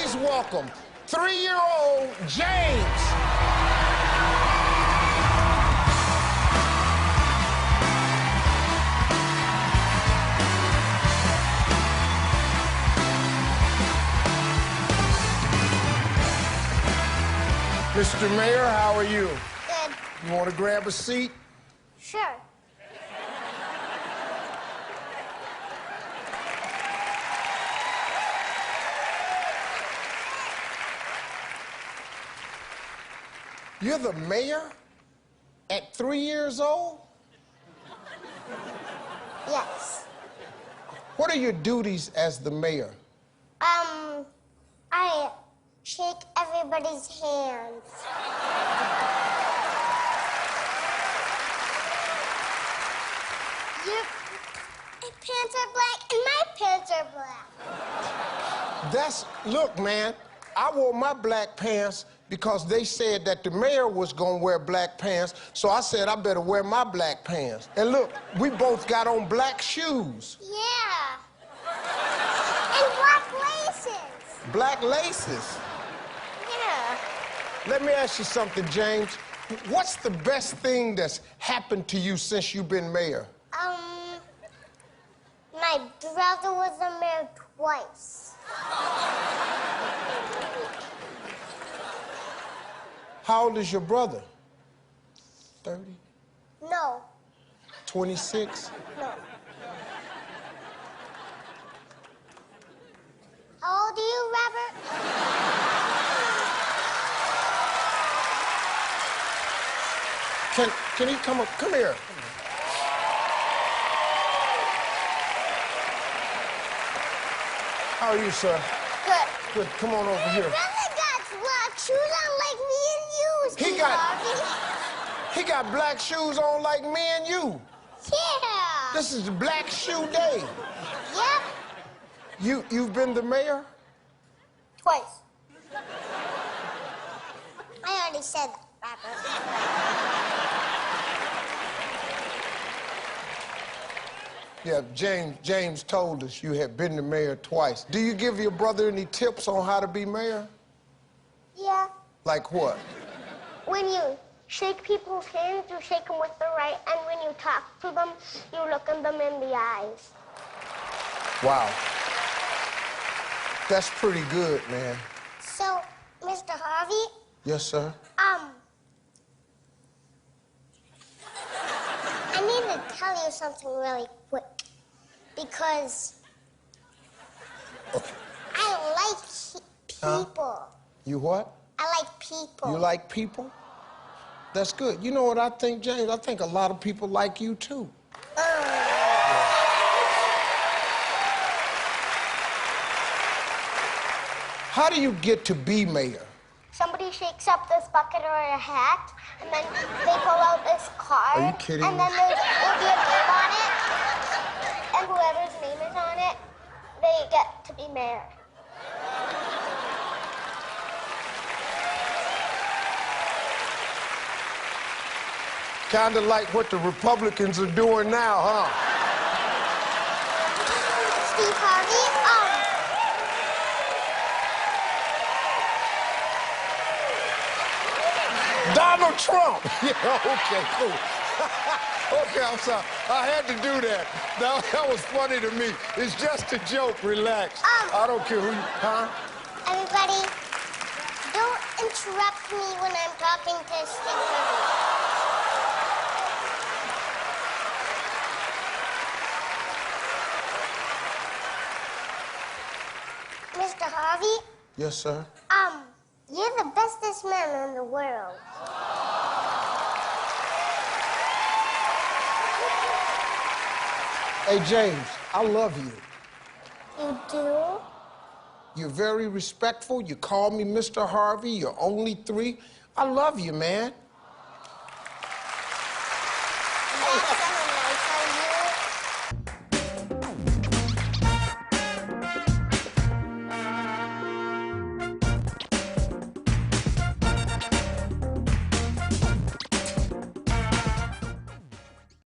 Please welcome 3-year-old James. Mr. Mayor, how are you? Good. You want to grab a seat? Sure. You're the mayor at 3 years old? Yes. What are your duties as the mayor? I shake everybody's hands. Your pants are black and my pants are black. Look, man, I wore my black pants because they said that the mayor was gonna wear black pants, so I said I better wear my black pants. And look, we both got on black shoes. Yeah. And black laces. Black laces. Yeah. Let me ask you something, James. What's the best thing that's happened to you since you've been mayor? My brother was the mayor twice. How old is your brother? 30? No. 26? No. How old are you, Robert? Can he come up? Come here. How are you, sir? Good. Good. Come on over here. My brother got black shoes on like me and you, Steve Harvey. He got black shoes on like me and you. Yeah. This is Black Shoe Day. Yep. You've been the mayor? Twice. I already said that, Robert. Yeah, James told us you had been the mayor twice. Do you give your brother any tips on how to be mayor? Yeah. Like what? When you shake people's hands, you shake them with the right, and when you talk to them, you look them in the eyes. Wow. That's pretty good, man. So, Mr. Harvey? Yes, sir? I need to tell you something really quick. Because I like people. You what? I like people. You like people? That's good. You know what I think, James? I think a lot of people like you, too. How do you get to be mayor? Somebody shakes up this bucket or a hat, and then they pull out this card. Are you kidding and me? then there'll be a name on it, and whoever's name is on it, they get to be mayor. Kind of like what the Republicans are doing now, huh? Steve Harvey, Donald Trump! Yeah, okay, cool. Okay, I'm sorry. I had to do that. That was funny to me. It's just a joke. Relax. I don't care who you... Huh? Everybody, don't interrupt me when I'm talking to Steve Harvey. Mr. Harvey? Yes, sir? You're the bestest man in the world. Hey, James, I love you. You do? You're very respectful. You call me Mr. Harvey. You're only 3. I love you, man.